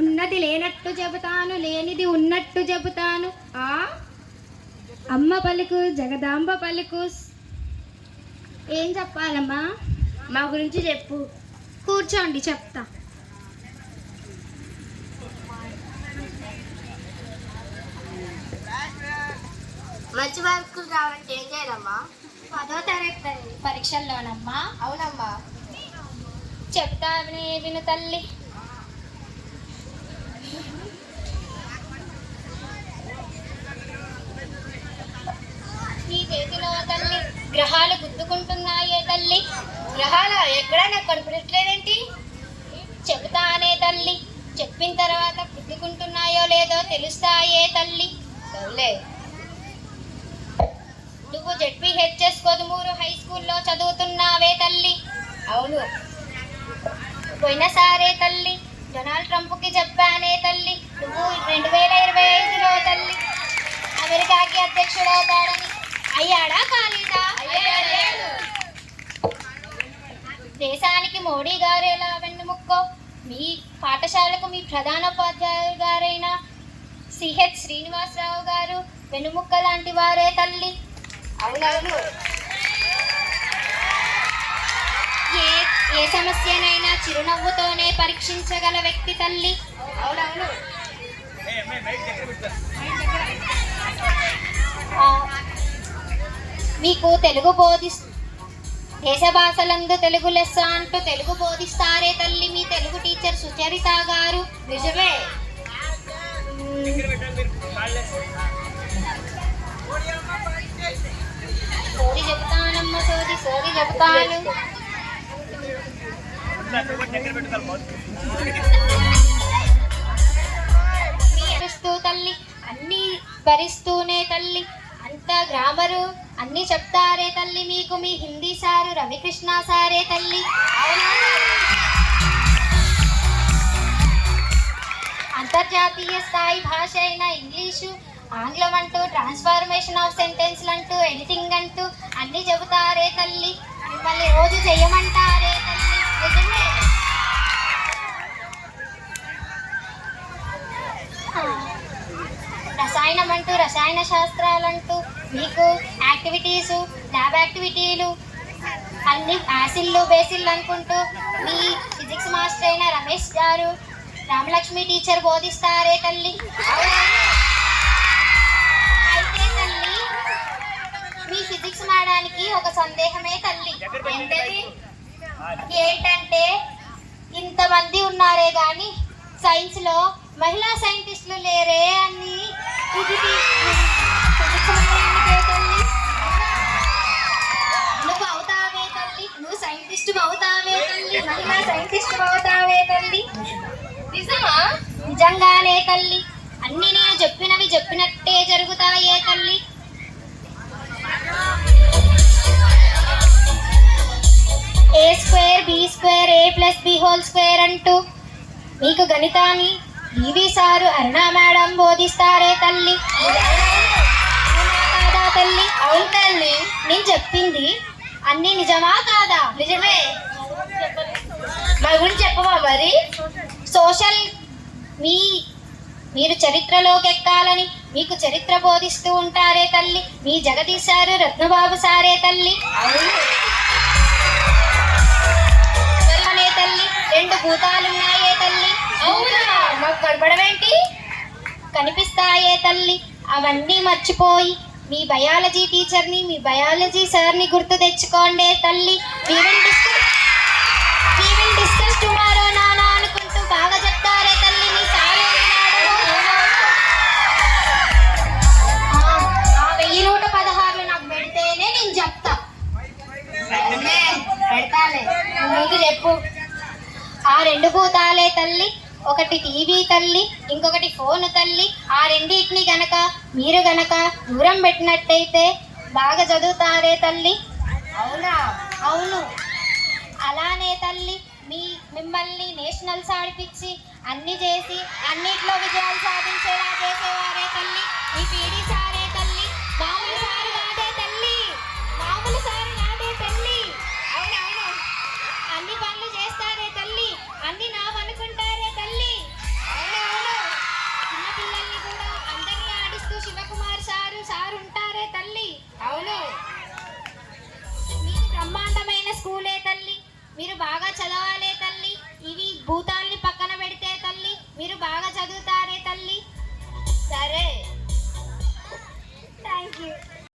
ఉన్నది లేనట్టు చెబుతాను, లేనిది ఉన్నట్టు చెబుతాను. అమ్మ పలుకు జగదాంబ పలుకు. ఏం చెప్పాలమ్మా? మా గురించి చెప్పు. కూర్చోండి, చెప్తా. మంచి మార్కులు రావాలంటే ఏం చేయాలమ్మా? 10వ తరగతి పరీక్షల్లోనమ్మా. అవునమ్మా. చెప్తా విను తల్లి. నీ చేతిలో తల్లి గ్రహాలు గుద్దుకుంటున్నాయే తల్లి. గ్రహాల ఎక్కడా నాకు కనిపించట్లేదేంటి? చెబుతానే తల్లి. చెప్పిన తర్వాత గుద్దుకుంటున్నాయో లేదో తెలుస్తాయే తల్లి. సర్లే. నువ్వు జెడ్పీహెచ్ఎస్ కొదుమూరు హై స్కూల్లో చదువుతున్నావే తల్లి. అవును. పోయినసారే తల్లి డొనాల్డ్ ట్రంప్కి చెప్పానే తల్లి, నువ్వు 2025లో తల్లి అమెరికాకి అధ్యక్షుడవుతాడని. అయ్యాడా కాలేదా? దేశానికి మోడీ గారు ఎలా వెన్నుముక్కో, మీ పాఠశాలకు మీ ప్రధానోపాధ్యాయులు గారైన సిహెచ్ శ్రీనివాసరావు గారు వెన్నుముక్క లాంటి వారే తల్లి. అవునవును. ఏ సమస్యనైనా చిరునవ్వుతోనే పరీక్షించగల వ్యక్తి తల్లి. అవునవును. మీకు తెలుగు దేశ భాషలందు తెలుగు లెస్స అంటూ తెలుగు బోధిస్తారే తల్లి మీ తెలుగు టీచర్ సుచరిత గారు. నిజమే. సోది చెప్తానమ్మ, సోది చెప్తాను. తల్లి అన్ని భరిస్తూనే తల్లి అంత గ్రామరు అన్ని చెప్తారే తల్లి మీకు మీ హిందీ సారు రవికృష్ణ సారే తల్లి. అంతర్జాతీయ స్థాయి భాష అయిన ఇంగ్లీషు, ఆంగ్లం అంటూ ట్రాన్స్ఫార్మేషన్ ఆఫ్ సెంటెన్స్లు అంటూ ఎడిటింగ్ అంటూ అన్ని చెబుతారే తల్లి. మిమ్మల్ని రోజు చెయ్యమంటారే తల్లి. నిజమే. రసాయనం అంటూ రసాయన శాస్త్రాలంటూ మీకు యాక్టివిటీసు ల్యాబ్ యాక్టివిటీలు అన్ని యాసిల్లు బేసిల్లు అనుకుంటూ మీ ఫిజిక్స్ మాస్టర్ అయిన రమేష్ గారు రామలక్ష్మి టీచర్ బోధిస్తారే తల్లి. అయితే తల్లి మీ ఫిజిక్స్ మేడానికి ఒక సందేహమే తల్లి. ఏంటంటే ఇంతమంది ఉన్నారే కానీ సైన్స్లో మహిళా సైంటిస్టులు లేరే అని. నువ్వు అవుతావే తల్లి, నువ్వు సైంటిస్ట్ అవుతావే తల్లి, మహిళా సైంటిస్ట్ అవుతావే తల్లి. నిజమా? నిజంగానే తల్లి. అన్ని నేను చెప్పినవి చెప్పినట్టే జరుగుతాయే తల్లి. A²B²A+B² అంటూ మీకు గణితాన్ని ఈవి సారు అరుణా మేడం బోధిస్తారే తల్లి. కాదా తల్లి? అవును తల్లి. నేను చెప్పింది అన్ని నిజమా కాదా? నిజమే. మా గురించి చెప్పవా మరి? సోషల్ మీరు చరిత్రలోకి ఎక్కాలని మీకు చరిత్ర బోధిస్తూ ఉంటారే తల్లి మీ జగదీష్ సారు రత్నబాబు సారే తల్లి. తల్లి 2 భూతాలున్నాయే తల్లి. అవునా? మాకు కనపడవేంటి? కనిపిస్తాయే తల్లి. అవన్నీ మర్చిపోయి మీ బయాలజీ టీచర్ని మీ బయాలజీ సార్ని గుర్తు తెచ్చుకోండి తల్లి. We will discuss tomorrow నానా అనుకుంటూ బాగా చెప్తారే తల్లి మీ సారు. 1116 నాకు పెడితేనే నేను చెప్తా. పెడతాలే. ముందు చెప్పు. ఆ 2 భూతాలే తల్లి. ఒకటి టీవీ తల్లి, ఇంకొకటి ఫోన్ తల్లి. ఆ రెండింటిని మీరు గనక దూరం పెట్టినట్టయితే బాగా చదువుతారే తల్లి. అవునా? అవును. అలానే తల్లి మిమ్మల్ని నేషనల్స్ ఆడిపించి అన్ని చేసి అన్నిట్లో విజయాలు సాధించేలా చేసేవారే తల్లి మీ పీడీ సారే తల్లి. మామూలు సారు కాదే తల్లి, మామూలు సారు కాదే తల్లి. అవునవును. అన్ని పనులు చేస్తారే తల్లి, అన్ని నా అనుకుంటారే తల్లి. సార్ ఉంటారే తల్లి. అవును. మీది బ్రహ్మాండమైన స్కూలే తల్లి. మీరు బాగా చదవాలే తల్లి. ఇవి భూతాల్ని పక్కన పెడితే తల్లి మీరు బాగా చదువుతారు